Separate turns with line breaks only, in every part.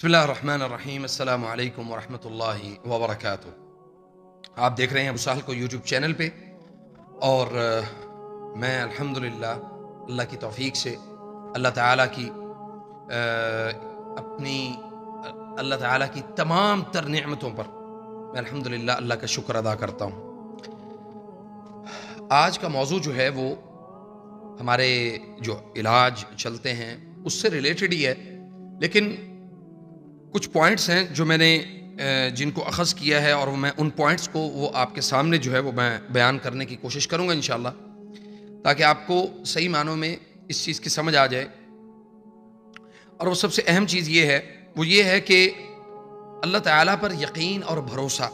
بسم اللہ الرحمن الرحیم۔ السلام علیکم ورحمۃ اللہ وبرکاتہ۔ آپ دیکھ رہے ہیں ابو ساحل کو یوٹیوب چینل پہ، اور میں الحمدللہ اللہ کی توفیق سے اللہ تعالیٰ کی اللہ تعالیٰ کی تمام تر نعمتوں پر میں الحمدللہ اللہ کا شکر ادا کرتا ہوں۔ آج کا موضوع جو ہے وہ ہمارے جو علاج چلتے ہیں اس سے ریلیٹڈ ہی ہے، لیکن کچھ پوائنٹس ہیں جو میں نے جن کو اخذ کیا ہے، اور میں ان پوائنٹس کو وہ آپ کے سامنے جو ہے وہ میں بیان کرنے کی کوشش کروں گا انشاءاللہ، تاکہ آپ کو صحیح معنوں میں اس چیز کی سمجھ آ جائے۔ اور وہ سب سے اہم چیز یہ ہے کہ اللہ تعالیٰ پر یقین اور بھروسہ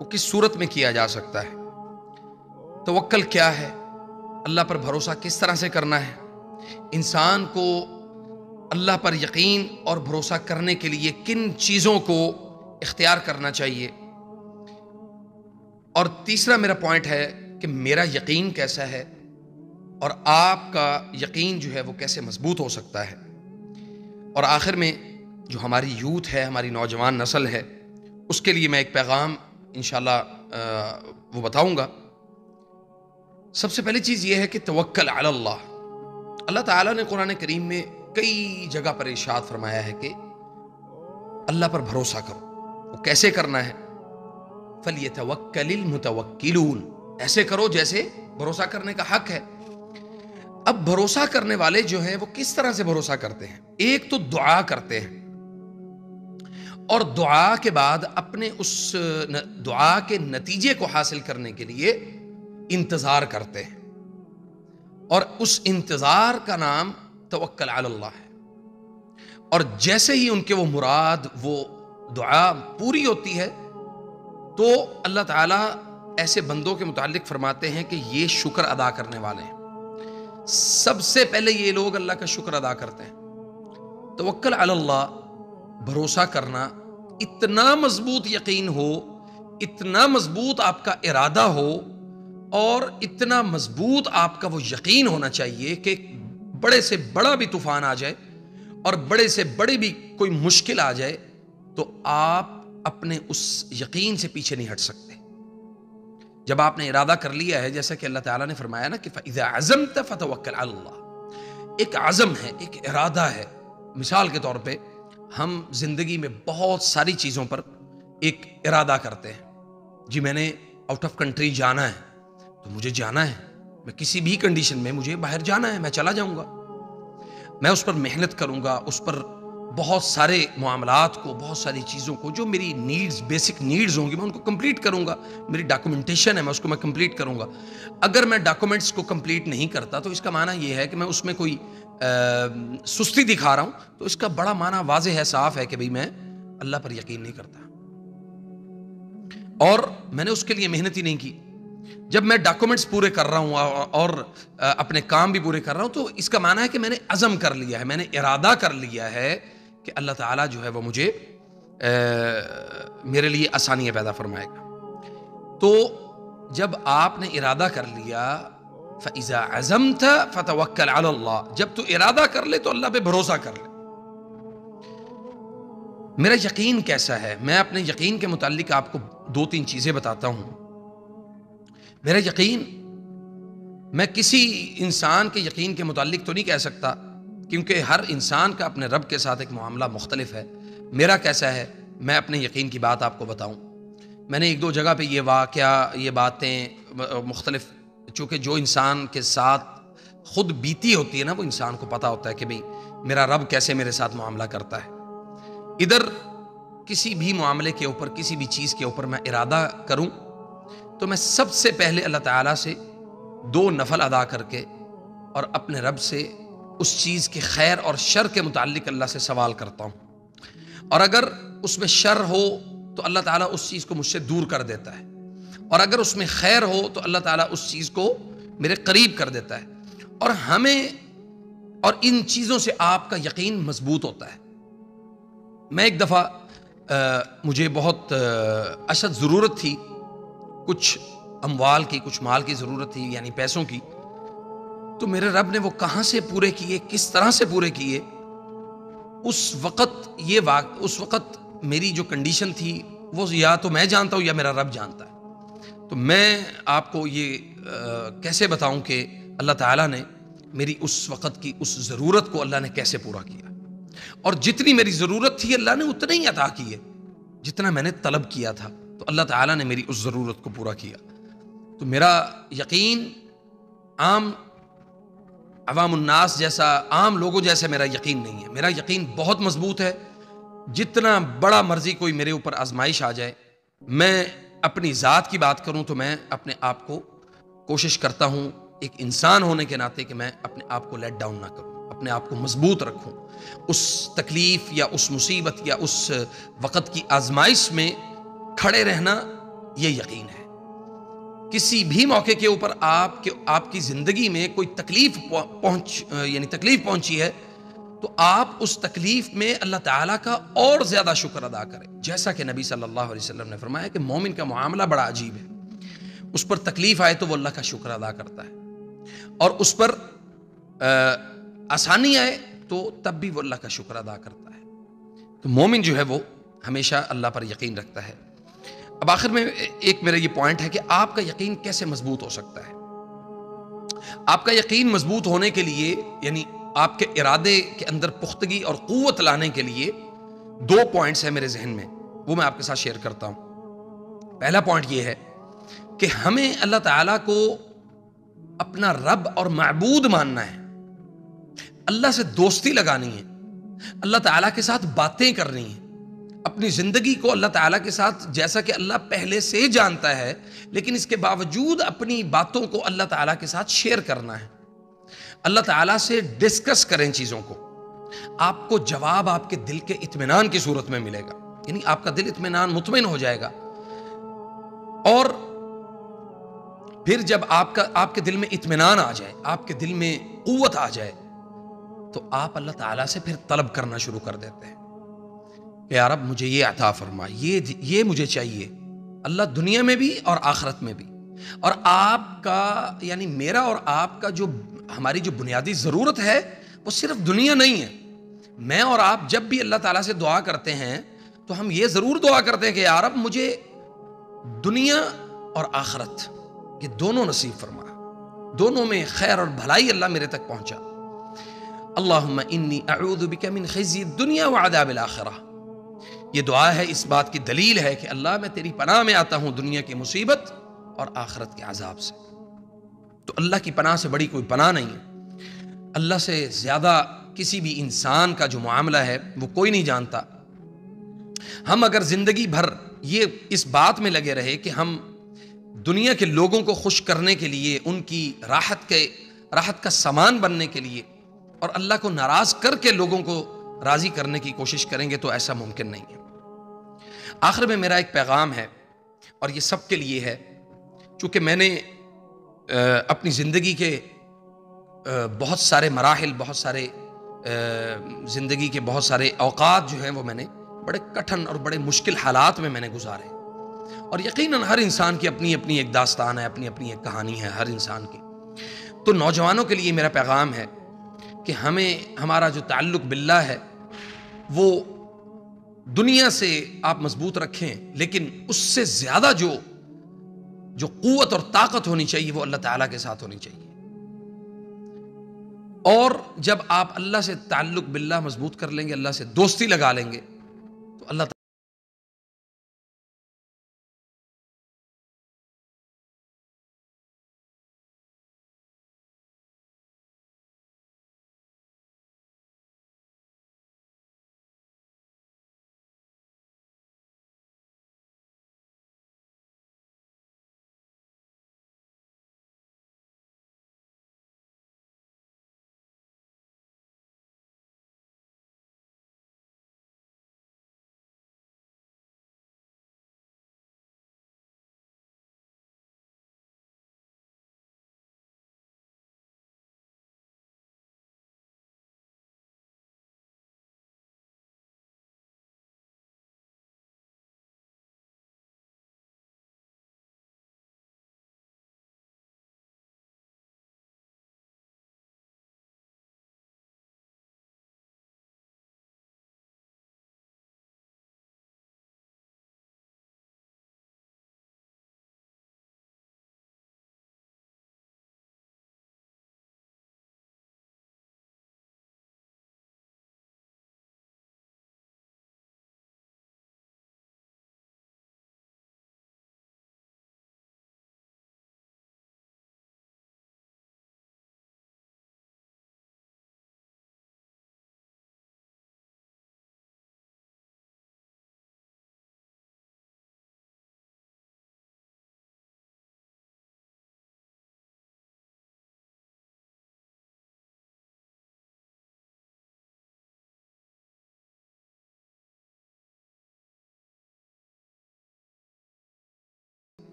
وہ کس صورت میں کیا جا سکتا ہے، توکل کیا ہے، اللہ پر بھروسہ کس طرح سے کرنا ہے، انسان کو اللہ پر یقین اور بھروسہ کرنے کے لیے کن چیزوں کو اختیار کرنا چاہیے، اور تیسرا میرا پوائنٹ ہے کہ میرا یقین کیسا ہے اور آپ کا یقین جو ہے وہ کیسے مضبوط ہو سکتا ہے، اور آخر میں جو ہماری یوتھ ہے، ہماری نوجوان نسل ہے، اس کے لیے میں ایک پیغام انشاءاللہ وہ بتاؤں گا۔ سب سے پہلی چیز یہ ہے کہ توکل علی اللہ۔ اللہ تعالیٰ نے قرآن کریم میں کئی جگہ پر ارشاد فرمایا ہے کہ اللہ پر بھروسہ کرو۔ وہ کیسے کرنا ہے؟ فَلْيَتَوَكَّلِ الْمُتَوَكِّلُونَ، ایسے کرو جیسے بھروسہ کرنے کا حق ہے۔ اب بھروسہ کرنے والے جو ہیں وہ کس طرح سے بھروسہ کرتے ہیں؟ ایک تو دعا کرتے ہیں، اور دعا کے بعد اپنے اس دعا کے نتیجے کو حاصل کرنے کے لیے انتظار کرتے ہیں، اور اس انتظار کا نام توکل علی اللہ ہے۔ اور جیسے ہی ان کے وہ مراد، وہ دعا پوری ہوتی ہے، تو اللہ تعالیٰ ایسے بندوں کے متعلق فرماتے ہیں کہ یہ شکر ادا کرنے والے ہیں۔ سب سے پہلے یہ لوگ اللہ کا شکر ادا کرتے ہیں۔ توکل علی اللہ، بھروسہ کرنا، اتنا مضبوط یقین ہو، اتنا مضبوط آپ کا ارادہ ہو، اور اتنا مضبوط آپ کا وہ یقین ہونا چاہیے کہ بڑے سے بڑا بھی طوفان آ جائے اور بڑے سے بڑی بھی کوئی مشکل آ جائے تو آپ اپنے اس یقین سے پیچھے نہیں ہٹ سکتے۔ جب آپ نے ارادہ کر لیا ہے، جیسا کہ اللہ تعالیٰ نے فرمایا نا کہ فَإِذَا عَزَمْتَ فَتَوَكَّلْ عَلَى اللَّهِ، ایک عزم ہے، ایک ارادہ ہے۔ مثال کے طور پہ ہم زندگی میں بہت ساری چیزوں پر ایک ارادہ کرتے ہیں، جی میں نے آؤٹ آف کنٹری جانا ہے تو مجھے جانا ہے، میں کسی بھی کنڈیشن میں مجھے باہر جانا ہے، میں چلا جاؤں گا، میں اس پر محنت کروں گا، اس پر بہت سارے معاملات کو، بہت ساری چیزوں کو جو میری نیڈز، بیسک نیڈز ہوں گی، میں ان کو کمپلیٹ کروں گا۔ میری ڈاکومنٹیشن ہے، میں اس کو کمپلیٹ کروں گا۔ اگر میں ڈاکومنٹس کو کمپلیٹ نہیں کرتا تو اس کا معنی یہ ہے کہ میں اس میں کوئی سستی دکھا رہا ہوں، تو اس کا بڑا معنی واضح ہے، صاف ہے کہ بھئی میں اللہ پر یقین نہیں کرتا اور میں نے اس کے لیے محنت ہی نہیں کی۔ جب میں ڈاکومنٹس پورے کر رہا ہوں اور اپنے کام بھی پورے کر رہا ہوں، تو اس کا معنی ہے کہ میں نے عزم کر لیا ہے، میں نے ارادہ کر لیا ہے کہ اللہ تعالیٰ جو ہے وہ مجھے میرے لیے آسانیاں پیدا فرمائے گا۔ تو جب آپ نے ارادہ کر لیا، فَإِذَا عَزَمْتَ فَتَوَكَّلْ عَلَى اللَّهِ، جب تو ارادہ کر لے تو اللہ پہ بھروسہ کر لے۔ میرا یقین کیسا ہے؟ میں اپنے یقین کے متعلق آپ کو 2-3 چیزیں بتاتا ہوں۔ میرا یقین، میں کسی انسان کے یقین کے متعلق تو نہیں کہہ سکتا، کیونکہ ہر انسان کا اپنے رب کے ساتھ ایک معاملہ مختلف ہے۔ میرا کیسا ہے، میں اپنے یقین کی بات آپ کو بتاؤں۔ میں نے 1-2 جگہ پہ یہ واقعہ، یہ باتیں مختلف، چونکہ جو انسان کے ساتھ خود بیتی ہوتی ہے نا، وہ انسان کو پتہ ہوتا ہے کہ بھئی میرا رب کیسے میرے ساتھ معاملہ کرتا ہے۔ ادھر کسی بھی معاملے کے اوپر، کسی بھی چیز کے اوپر میں ارادہ کروں تو میں سب سے پہلے اللہ تعالیٰ سے 2 نفل ادا کر کے اور اپنے رب سے اس چیز کے خیر اور شر کے متعلق اللہ سے سوال کرتا ہوں، اور اگر اس میں شر ہو تو اللہ تعالیٰ اس چیز کو مجھ سے دور کر دیتا ہے، اور اگر اس میں خیر ہو تو اللہ تعالیٰ اس چیز کو میرے قریب کر دیتا ہے، اور ان چیزوں سے آپ کا یقین مضبوط ہوتا ہے۔ میں ایک دفعہ مجھے بہت اشد ضرورت تھی، کچھ اموال کی، کچھ مال کی ضرورت تھی، یعنی پیسوں کی، تو میرے رب نے وہ کہاں سے پورے کیے، کس طرح سے پورے کیے، اس وقت میری جو کنڈیشن تھی وہ یا تو میں جانتا ہوں یا میرا رب جانتا ہے. تو میں آپ کو یہ کیسے بتاؤں کہ اللہ تعالیٰ نے میری اس وقت کی اس ضرورت کو اللہ نے کیسے پورا کیا. اور جتنی میری ضرورت تھی اللہ نے اتنا ہی عطا کی ہے جتنا میں نے طلب کیا تھا. تو اللہ تعالیٰ نے میری اس ضرورت کو پورا کیا. تو میرا یقین عوام الناس جیسا، عام لوگوں جیسے میرا یقین نہیں ہے. میرا یقین بہت مضبوط ہے. جتنا بڑا مرضی کوئی میرے اوپر آزمائش آ جائے، میں اپنی ذات کی بات کروں تو میں اپنے آپ کو کوشش کرتا ہوں ایک انسان ہونے کے ناطے کہ میں اپنے آپ کو لیٹ ڈاؤن نہ کروں، اپنے آپ کو مضبوط رکھوں. اس تکلیف یا اس مصیبت یا اس وقت کی آزمائش میں کھڑے رہنا یہ یقین ہے. کسی بھی موقع کے اوپر آپ کی زندگی میں کوئی تکلیف پہنچی ہے تو آپ اس تکلیف میں اللہ تعالیٰ کا اور زیادہ شکر ادا کریں. جیسا کہ نبی صلی اللہ علیہ وسلم نے فرمایا کہ مومن کا معاملہ بڑا عجیب ہے. اس پر تکلیف آئے تو وہ اللہ کا شکر ادا کرتا ہے، اور اس پر آسانی آئے تو تب بھی وہ اللہ کا شکر ادا کرتا ہے. تو مومن جو ہے وہ ہمیشہ اللہ پر یقین رکھتا ہے. اب آخر میں ایک میرا یہ پوائنٹ ہے کہ آپ کا یقین کیسے مضبوط ہو سکتا ہے. آپ کا یقین مضبوط ہونے کے لیے، یعنی آپ کے ارادے کے اندر پختگی اور قوت لانے کے لیے 2 پوائنٹس ہیں میرے ذہن میں، وہ میں آپ کے ساتھ شیئر کرتا ہوں. پہلا پوائنٹ یہ ہے کہ ہمیں اللہ تعالیٰ کو اپنا رب اور معبود ماننا ہے، اللہ سے دوستی لگانی ہے، اللہ تعالیٰ کے ساتھ باتیں کرنی ہیں، اپنی زندگی کو اللہ تعالیٰ کے ساتھ، جیسا کہ اللہ پہلے سے جانتا ہے لیکن اس کے باوجود اپنی باتوں کو اللہ تعالیٰ کے ساتھ شیئر کرنا ہے. اللہ تعالیٰ سے ڈسکس کریں چیزوں کو. آپ کو جواب آپ کے دل کے اطمینان کی صورت میں ملے گا، یعنی آپ کا دل مطمئن ہو جائے گا. اور پھر جب آپ کے دل میں اطمینان آ جائے، آپ کے دل میں قوت آ جائے، تو آپ اللہ تعالیٰ سے پھر طلب کرنا شروع کر دیتے ہیں کہ یا رب مجھے یہ عطا فرما، یہ مجھے چاہیے، اللہ دنیا میں بھی اور آخرت میں بھی. اور آپ کا، یعنی میرا اور آپ کا ہماری جو بنیادی ضرورت ہے وہ صرف دنیا نہیں ہے. میں اور آپ جب بھی اللہ تعالیٰ سے دعا کرتے ہیں تو ہم یہ ضرور دعا کرتے ہیں کہ یا رب مجھے دنیا اور آخرت یہ دونوں نصیب فرما، دونوں میں خیر اور بھلائی اللہ میرے تک پہنچا. اللہم انی اعوذ بک من خزی الدنیا وعذاب الآخرہ. یہ دعا ہے، اس بات کی دلیل ہے کہ اللہ میں تیری پناہ میں آتا ہوں دنیا کی مصیبت اور آخرت کے عذاب سے. تو اللہ کی پناہ سے بڑی کوئی پناہ نہیں ہے. اللہ سے زیادہ کسی بھی انسان کا جو معاملہ ہے وہ کوئی نہیں جانتا. ہم اگر زندگی بھر اس بات میں لگے رہے کہ ہم دنیا کے لوگوں کو خوش کرنے کے لیے، ان کی راحت کا سامان بننے کے لیے، اور اللہ کو ناراض کر کے لوگوں کو راضی کرنے کی کوشش کریں گے تو ایسا ممکن نہیں ہے. آخر میں میرا ایک پیغام ہے اور یہ سب کے لیے ہے. چونکہ میں نے اپنی زندگی کے بہت سارے مراحل، بہت سارے زندگی کے بہت سارے اوقات جو ہیں وہ میں نے بڑے کٹھن اور بڑے مشکل حالات میں نے گزارے. اور یقیناً ہر انسان کی اپنی اپنی ایک داستان ہے، اپنی اپنی ایک کہانی ہے ہر انسان کی. تو نوجوانوں کے لیے میرا پیغام ہے کہ ہمارا جو تعلق باللہ ہے وہ دنیا سے آپ مضبوط رکھیں، لیکن اس سے زیادہ جو قوت اور طاقت ہونی چاہیے وہ اللہ تعالیٰ کے ساتھ ہونی چاہیے. اور جب آپ اللہ سے تعلق باللہ مضبوط کر لیں گے، اللہ سے دوستی لگا لیں گے تو اللہ تعالیٰ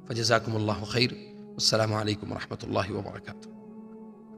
فجزاکم اللہ خیر. السلام علیکم ورحمۃ اللہ وبرکاتہ.